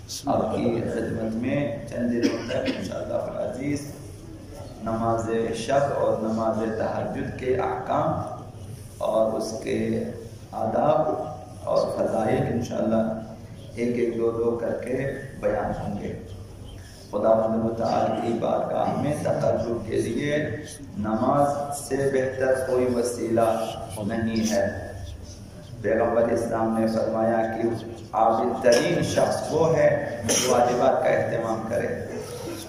آپ کی خدمت میں چند دنوں تک انشاءاللہ العزیز نماز شب اور نماز تہجد کے احکام اور اس کے آداب اور فضائل انشاءاللہ ایک ایک دو کر کے بیان ہوں گے۔ خداوند متعال کی بارگاہ میں تقرب کے لیے نماز سے بہتر کوئی وسیلہ نہیں ہے۔ پیغمبر اسلام نے فرمایا کہ عابد ترین شخص وہ ہے جو واجبات کا اہتمام کرے،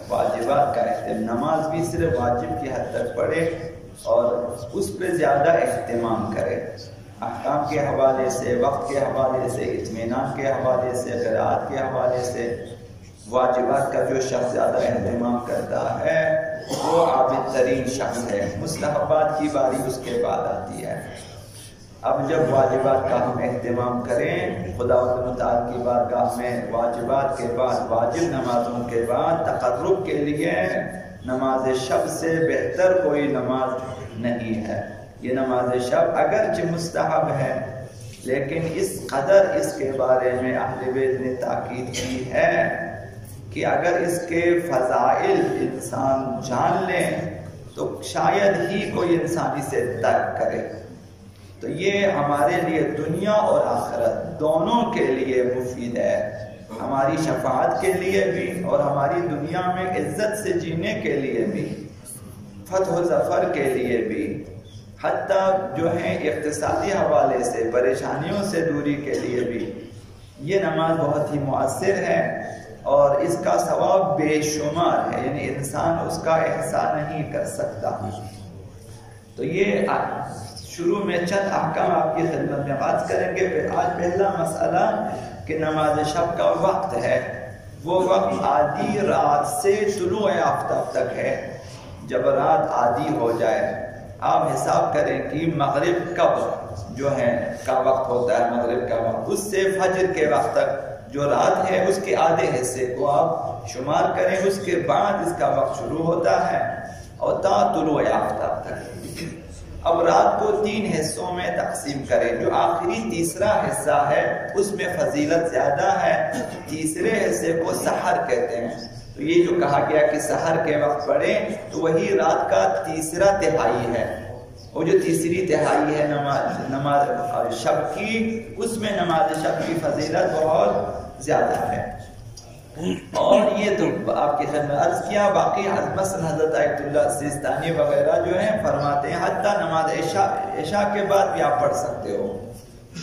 واجبات کا اہتمام، نماز بھی صرف واجب کی حد تک پڑھے اور اس پہ زیادہ اہتمام کرے، احکام کے حوالے سے، وقت کے حوالے سے، اطمینان کے حوالے سے، قرأت کے حوالے سے واجبات کا جو شخص زیادہ اہتمام کرتا ہے وہ عابد ترین شخص ہے۔ مستحبات کی باری اس کے بعد آتی ہے۔ اب جب واجبات کا ہم اہتمام کریں، خداوند متعال کی بارگاہ میں واجبات کے بعد، واجب نمازوں کے بعد تقرب کے لیے نماز شب سے بہتر کوئی نماز نہیں ہے۔ یہ نماز شب اگرچہ مستحب ہے لیکن اس قدر اس کے بارے میں اہل بیت نے تاکید کی ہے کہ اگر اس کے فضائل انسان جان لے تو شاید ہی کوئی انسان اسے ترک کرے۔ تو یہ ہمارے لیے دنیا اور آخرت دونوں کے لیے مفید ہے، ہماری شفاعت کے لیے بھی اور ہماری دنیا میں عزت سے جینے کے لیے بھی، فتح و ظفر کے لیے بھی، حتیٰ جو ہیں اقتصادی حوالے سے پریشانیوں سے دوری کے لیے بھی یہ نماز بہت ہی مؤثر ہے اور اس کا ثواب بے شمار ہے، یعنی انسان اس کا احصاء نہیں کر سکتا۔ تو یہ شروع میں چند احکام آپ کی خدمت میں عرض کریں گے۔ پھر آج پہلا مسئلہ کہ نماز شب کا وقت ہے، وہ وقت آدھی رات سے طلوع آفتاب تک ہے۔ جب رات آدھی ہو جائے، آپ حساب کریں کہ مغرب کب جو ہے کا وقت ہوتا ہے، مغرب کا وقت، اس سے فجر کے وقت تک جو رات ہے اس کے آدھے حصے کو آپ شمار کریں، اس کے بعد اس کا وقت شروع ہوتا ہے اور تا طلوع آفتاب تک۔ اب رات کو 3 حصوں میں تقسیم کریں، جو آخری تیسرا حصہ ہے اس میں فضیلت زیادہ ہے، تیسرے حصے کو سحر کہتے ہیں۔ تو یہ جو کہا گیا کہ سحر کے وقت پڑھیں تو وہی رات کا تیسرا تہائی ہے، وہ جو تیسری تہائی ہے نماز شب کی، اس میں نماز شب کی فضیلت بہت زیادہ ہے۔ اور یہ تو آپ کی خدمت عرض کیا، باقی مثلا حضرت آیت اللہ سیستانی وغیرہ جو ہیں فرماتے ہیں حتیٰ نماز عشاء کے بعد بھی آپ پڑھ سکتے ہو،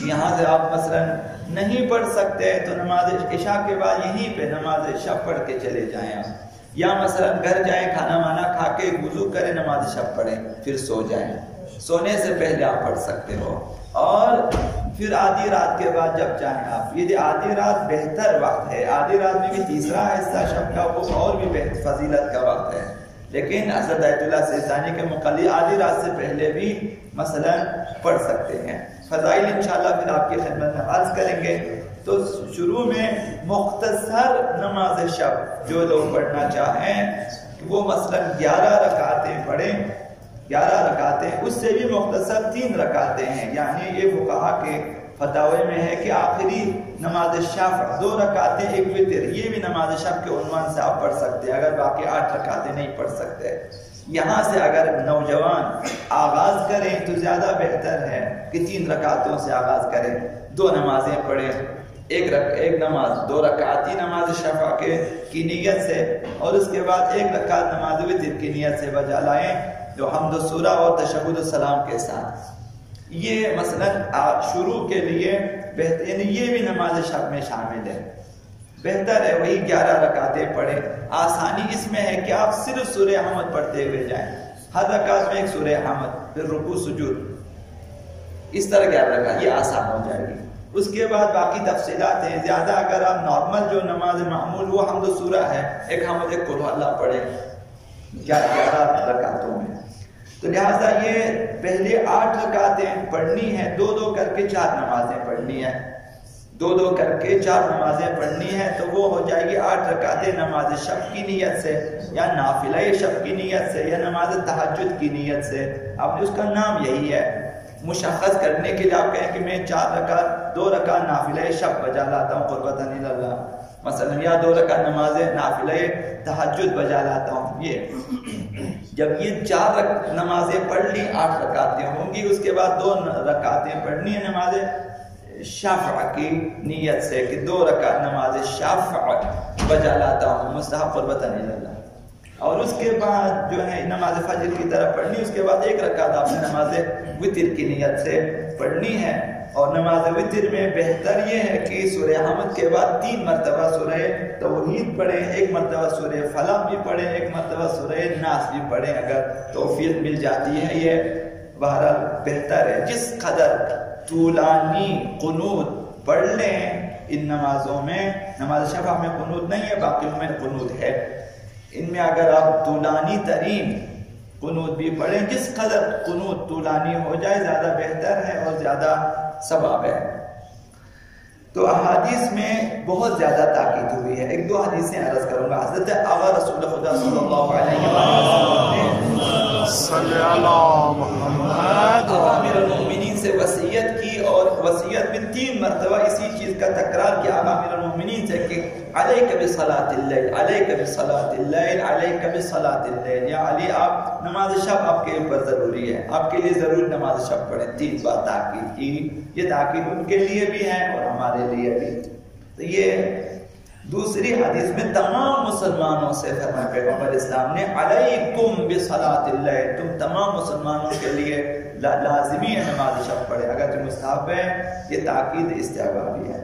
یہاں سے آپ مثلا نہیں پڑھ سکتے تو نماز عشاء کے بعد یہیں پہ نماز شب پڑھ کے چلے جائیں آپ، یا مثلا گھر جائیں، کھانا وانا کھا کے وضو کریں، نماز شب پڑھیں، پھر سو جائیں، سونے سے پہلے آپ پڑھ سکتے ہو۔ اور پھر آدھی رات کے بعد جب چاہیں آپ، یہ آدھی رات بہتر وقت ہے، آدھی رات میں بھی تیسرا حصہ شب کا وہ اور بھی بہتر فضیلت کا وقت ہے، لیکن حضرت آیت اللہ سیستانی کے مقلد آدھی رات سے پہلے بھی مثلا پڑھ سکتے ہیں۔ فضائل انشاءاللہ پھر آپ کی خدمت میں عرض کریں گے۔ تو شروع میں مختصر نماز شب جو لوگ پڑھنا چاہیں وہ مثلا 11 رکعتیں پڑھیں، 11 رکعتیں، اس سے بھی مختصر 3 رکعتیں ہیں، یعنی یہ فقہا کے فتاوی میں ہے کہ آخری نماز شب 2 رکعتیں ایک وتر، یہ بھی نماز شب کے عنوان سے آپ پڑھ سکتے ہیں اگر باقی 8 رکعتیں نہیں پڑھ سکتے۔ یہاں سے اگر نوجوان آغاز کریں تو زیادہ بہتر ہے کہ 3 رکعتوں سے آغاز کریں، 2 نمازیں پڑھیں، ایک نماز 2 رکعتی نماز شفع کی نیت سے اور اس کے بعد 1 رکعت نماز وتر کی نیت سے بجا لائیں، جو حمد و سورہ اور تشہد و سلام کے ساتھ۔ یہ مثلا شروع کے لیے بہتر، یعنی یہ بھی نماز شب میں شامل ہے، بہتر ہے وہی 11 رکعتیں پڑھیں۔ آسانی اس میں ہے کہ آپ صرف سورہ حمد پڑھتے ہوئے جائیں، ہر رکعت میں 1 سورہ حمد، پھر رکوع سجود، اس طرح 11 رکعت، یہ آسان ہو جائے گی۔ اس کے بعد باقی تفصیلات ہیں زیادہ، اگر آپ نارمل جو نماز معمول وہ حمد و سورہ ہے، 1 حمد 1 قل ہو اللہ پڑھیں 11 رکعتوں میں، تو لہٰذا یہ پہلے 8 رکعتیں پڑھنی ہیں، 2 کر کے 4 نمازیں پڑھنی ہیں، 2 کر کے 4 نمازیں پڑھنی ہیں، تو وہ ہو جائے گی 8 رکعتیں نماز شب کی نیت سے یا نافلہ شب کی نیت سے یا نماز تہجد کی نیت سے۔ اب اس کا نام یہی ہے، مشخص کرنے کے لیے آپ کہیں کہ میں 2 رکعت نافلہ شب بجا لاتا ہوں قربتاً اللہ، مثلا یا 2 رکعت نماز نافلہ تہجد بجا لاتا ہوں، یہ جب یہ 4 نمازیں پڑھ لی 8 رکعتیں ہوں گی، اس کے بعد 2 رکعتیں پڑھنی ہے نماز شفع کی نیت سے کہ 2 رکعت نماز شفع بجا لاتا ہوں مستحب قربۃ اللہ، اور اس کے بعد جو ہے نماز فجر کی طرف پڑھنی، اس کے بعد 1 رکعت آپ نے نماز وتر کی نیت سے پڑھنی ہے۔ اور نماز وتر میں بہتر یہ ہے کہ سورہ حمد کے بعد 3 مرتبہ سورہ توحید پڑھیں، 1 مرتبہ سورہ فلق بھی پڑھیں، 1 مرتبہ سورہ ناس بھی پڑھیں اگر توفیق مل جاتی ہے، یہ بہرحال بہتر ہے۔ جس قدر طولانی قنوت پڑھ لیں ان نمازوں میں، نماز شفع میں قنوت نہیں ہے، باقیوں میں قنوت ہے، ان میں اگر آپ طولانی ترین قنوت بھی پڑھیں، جس قدر قنوت طولانی ہو جائے زیادہ بہتر ہے اور زیادہ ثواب ہے۔ تو احادیث میں بہت زیادہ تاکید ہوئی ہے، 1-2 حدیثیں عرض کروں گا۔ حضرت آقا رسول خدا صلی اللہ علیہ وسلم نے صلی اللہ محمد امیر المؤمنین سے وصیت کی، اور وصیت میں 3 مرتبہ اسی چیز کا تکرار کیا امیر المؤمنین سے کہ علیک بصلاۃ اللیل، علیک بصلاۃ اللیل، علیک بصلاۃ اللیل، یا علی آپ نماز شب آپ کے اوپر ضروری ہے، آپ کے لیے ضرور نماز شب پڑھیں۔ 3 بار تاکید کی، یہ تاکید ان کے لیے بھی ہے اور ہمارے لیے بھی۔ تو یہ دوسری حدیث میں تمام مسلمانوں سے فرمایا پیغمبر اسلام نے علیکم بصلاۃ اللیل، تم تمام مسلمانوں کے لیے لازمی ہے نماز شب پڑھے، اگر تم مستحب ہے یہ تاکید استحبابی ہے۔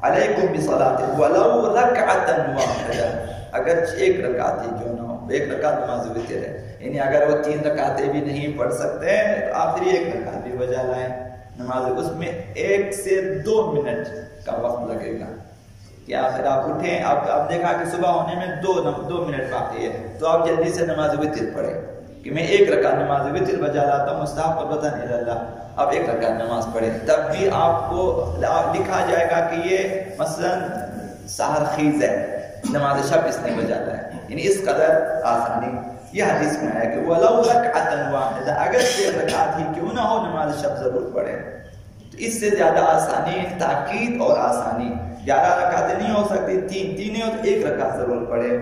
علیکم بصلاۃ ولو رکعۃ واحدہ، اگر 1 رکعت ہی کیوں نہ ہو، 1 رکعت نماز وتر ہے، یعنی اگر وہ 3 رکعتیں بھی نہیں پڑھ سکتے تو آخری 1 رکعت بھی بجا لائیں نماز، اس میں 1 سے 2 منٹ کا وقت لگے گا کہ آخر آپ اٹھیں، آپ دیکھا کہ صبح ہونے میں 2 منٹ باقی ہے، تو آپ جلدی سے نماز وتر پڑھیں کہ میں 1 رکعت نماز وتر بجا لاتا ہوں مستحب قربۃ اللہ، آپ 1 رکعت نماز پڑھیں، تب بھی آپ کو لکھا جائے گا کہ یہ مثلا سحر خیز ہے، نماز شب اس نے بجا لایا، یعنی اس قدر آسانی۔ یہ حدیث میں ہے کہ وَلَوْ رَكْعَةً وَاحِدَةً، اگر 1 رکعت ہی کیوں نہ ہو نماز شب ضرور پڑھیں، تو اس سے زیادہ آسانی تاکید اور آسانی، 11 رکعتیں نہیں ہو سکتی، 3 نہیں ہو تو 1 رکعت ضرور پڑھیں۔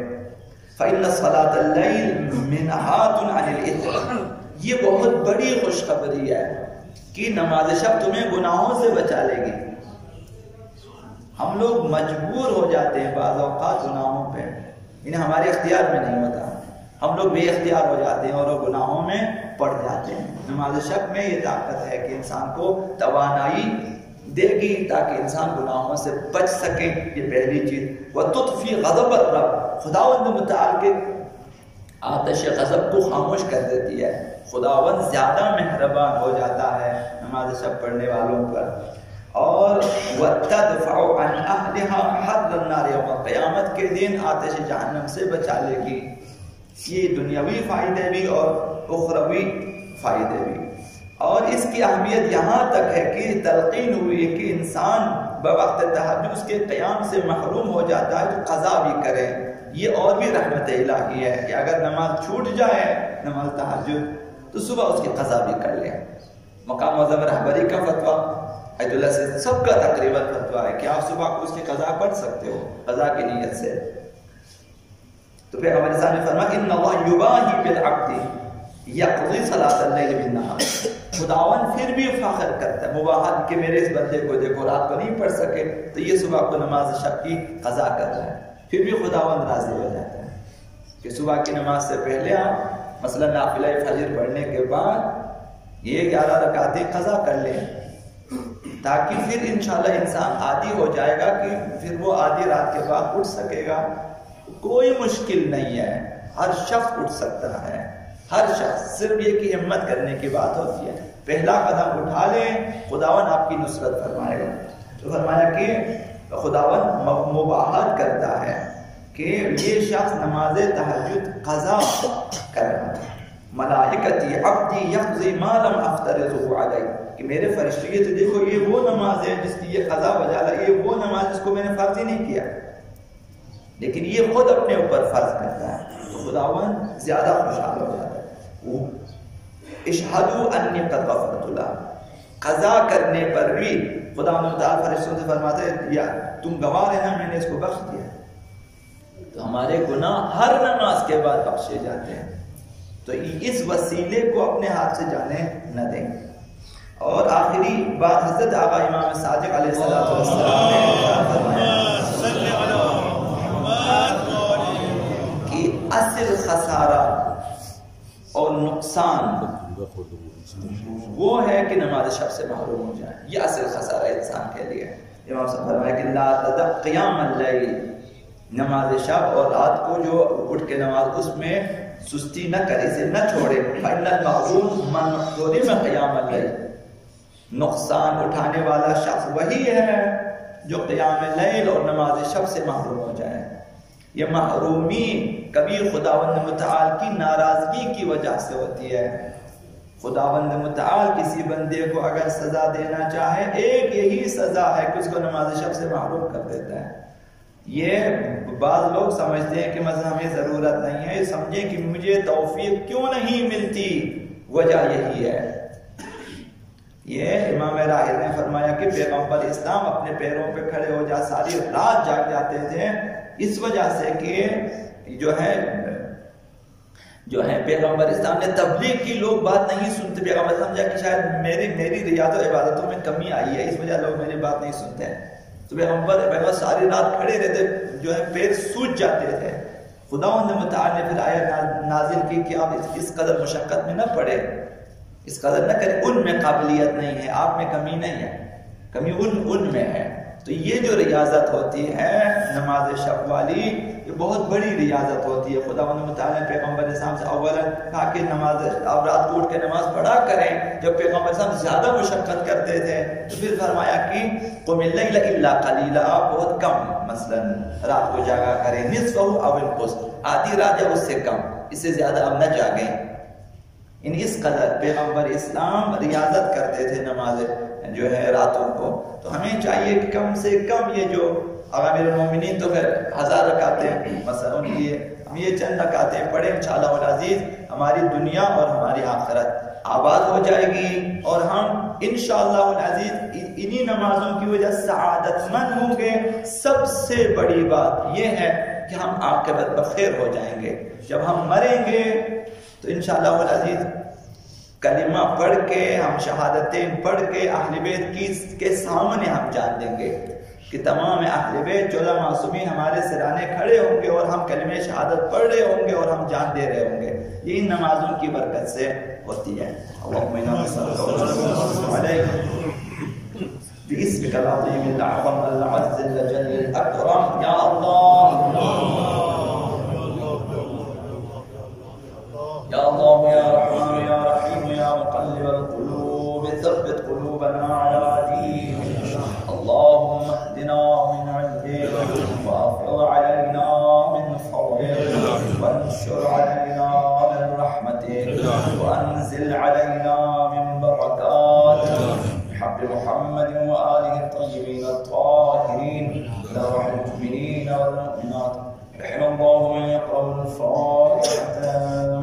فَإِنَّ صَلَاةَ اللَّيْلِ مِنْهَاتٌ عَنِ الْإِثْمِ، یہ بہت بڑی خوشخبری ہے کہ نماز شب تمہیں گناہوں سے بچا لے گی۔ ہم لوگ مجبور ہو جاتے ہیں بعض اوقات گناہوں پہ، انہیں ہمارے اختیار میں نہیں ہوتا، ہم لوگ بے اختیار ہو جاتے ہیں اور وہ گناہوں میں پڑ جاتے ہیں۔ نماز شب میں یہ طاقت ہے کہ انسان کو توانائی دے گی تاکہ انسان گناہوں سے بچ سکے، یہ پہلی چیز۔ وَتُطْفِي غَضَبَ الرَّبِّ، خداوند متعال کے آتش غضب کو خاموش کر دیتی ہے، خداوند زیادہ مہربان ہو جاتا ہے نماز شب پڑھنے والوں پر۔ اور وَتَدْفَعُ عَنْ أَهْلِهَا حَرَّ النَّارِ يَوْمَ، قیامت کے دن آتش جہنم سے بچا لے گی۔ یہ دنیاوی فائدے بھی اور اخروی فائدے بھی۔ اور اس کی اہمیت یہاں تک ہے کہ تلقین ہوئی ہے کہ انسان بوقت تہجد اس کے قیام سے محروم ہو جاتا ہے تو قضا بھی کرے، یہ اور بھی رحمت الہی ہے کہ اگر نماز چھوٹ جائے نماز تہجد تو صبح اس کی قضا بھی کر لے۔ مقام معظم رہبری کا فتویٰ عید اللہ سے سب کا تقریباً فتویٰ ہے کہ آپ صبح کو اس کی قضا پڑھ سکتے ہو قضا کی نیت سے۔ تو پھر ہمارے سامنے فرمایا ان اللہ یباہی بالعبد یقضی صلاۃ اللیل بالنہار، خداوند پھر بھی فخر کرتا ہے مباحت کہ میرے اس بندے کو دیکھو رات کو نہیں پڑھ سکے تو یہ صبح کو نماز شب کی قضا کر رہا ہے، پھر بھی خداوند راضی ہو جاتا ہے کہ صبح کی نماز سے پہلے آپ مثلا نافلہ فجر پڑھنے کے بعد یہ 11 رکعتیں قضا کر لیں، تاکہ پھر انشاءاللہ انسان عادی ہو جائے گا کہ پھر وہ آدھی رات کے بعد اٹھ سکے گا۔ کوئی مشکل نہیں ہے، ہر شخص اٹھ سکتا ہے، ہر شخص، صرف یہ کہ ہمت کرنے کی بات ہوتی ہے، پہلا قدم اٹھا لیں، خداوند آپ کی نصرت فرمائے گا۔ تو فرمایا کہ خداوند مباحت کرتا ہے کہ یہ شخص نماز تہجد قضا کر رہا ہے، ملائکتی عبدی یقضی ما لم افترضه علیہ، کہ میرے فرشتے یہ تو دیکھو یہ وہ نماز ہے جس کی یہ قضا بجا لا، یہ وہ نماز جس کو میں نے فرض ہی نہیں کیا، لیکن یہ خود اپنے اوپر فرض کرتا ہے، تو خداوند زیادہ خوشحال ہو جاتا ہے۔ اشہدوا انی قد غفرت لہ، قضا کرنے پر بھی خدا متعال فرشتوں سے فرماتے ہیں یا تم گواہ رہنا میں نے اس کو بخش دیا. تو ہمارے گناہ ہر نماز کے بعد بخشے جاتے ہیں. تو اس وسیلے کو اپنے ہاتھ سے جانے نہ دیں. اور آخری بات حضرت آقا امام صادق علیہ السلام نے فرمایا کہ اصل خسارہ اور نقصان وہ ہے کہ نماز شب سے محروم ہو جائیں. یہ اصل خسارہ انسان کے لیے. امام صاحب فرمایا کہ لا تدع قیام اللیل، نماز شب اور رات کو جو اٹھ کے نماز اس میں سستی نہ کرے، اسے نہ چھوڑے. فإن المغروم من حرم قیام اللیل، نقصان اٹھانے والا شخص وہی ہے جو قیام اللیل اور نماز شب سے محروم ہو جائے. یہ محرومی کبھی خداوند متعال کی ناراضگی کی وجہ سے ہوتی ہے. خداوند متعال کسی بندے کو اگر سزا دینا چاہے ایک یہی سزا ہے کہ اس کو نماز شب سے محروم کر دیتا ہے. یہ بعض لوگ سمجھتے ہیں کہ مثلا ہمیں ضرورت نہیں ہے، سمجھیں کہ مجھے توفیق کیوں نہیں ملتی، وجہ یہی ہے. یہ امام راہب نے فرمایا کہ پیغمبر اسلام اپنے پیروں پہ کھڑے ہو جا ساری رات جاگ جاتے تھے اس وجہ سے کہ جو ہے پیغمبر اسلام نے تبلیغ کی، لوگ بات نہیں سنتے. پیغمبر سمجھا کہ شاید میری ریاضت و عبادتوں میں کمی آئی ہے، اس وجہ لوگ میری بات نہیں سنتے ہیں. تو پیغمبر ساری رات کھڑے رہتے، جو ہے پیر سوج جاتے تھے. خداوند متعال نے پھر آیت نازل کی کہ آپ اس قدر مشقت میں نہ پڑے، اس قدر نہ کریں. ان میں قابلیت نہیں ہے، آپ میں کمی نہیں ہے، کمی ان میں ہے. تو یہ جو ریاضت ہوتی ہے نماز شب والی، یہ بہت بڑی ریاضت ہوتی ہے. خداوند متعال نے پیغمبر اسلام سے اولا کہا کہ نماز آپ رات کو اٹھ کے نماز پڑھا کریں. جب پیغمبر اسلام زیادہ مشقت کرتے تھے تو پھر فرمایا کہ قم اللیل الا قلیلا، آپ بہت کم مثلا رات کو جاگا کریں. نصفہ او انقص، آدھی رات یا اس سے کم، اس سے زیادہ اب نہ جاگیں. اس قدر پیغمبر اسلام ریاضت کرتے تھے نماز جو ہے راتوں کو. تو ہمیں چاہیے کہ کم سے کم یہ جو امیر المومنین تو پھر 1000 رکعتیں مثلا ہم یہ چند رکعتیں پڑھیں، انشاءاللہ العزیز ہماری دنیا اور ہماری آخرت آباد ہو جائے گی اور ہم انشاءاللہ العزیز انہی نمازوں کی وجہ سے سعادت مند ہوں گے. سب سے بڑی بات یہ ہے کہ ہم عاقبت بخیر ہو جائیں گے. جب ہم مریں گے تو انشاءاللہ العزیز کلمہ پڑھ کے، ہم شہادتیں پڑھ کے اہل بیت کے سامنے ہم جان دیں گے کہ تمام اہل بیت 14 معصومین ہمارے سرانے کھڑے ہوں گے اور ہم کلمہ شہادت پڑھ رہے ہوں گے اور ہم جان دے رہے ہوں گے. یہ ان نمازوں کی برکت سے ہوتی ہے. اللہم انا نسألک ونسلم علیک باسمک العظیم الاعظم العز الجل الاکرم یا اللہ یا اللہ یا رحمان یا رحیم یا مقلب القلوب ثبت قلوبنا على دینک. اللهم اهدنا من عندك وافض علينا من فضلك وانشر علينا من رحمتك وانزل علينا من بركاتك بحق محمد وآله الطيبين الطاهرين لروح المؤمنين والمؤمنات. رحم الله من يقرأ الفاتحة.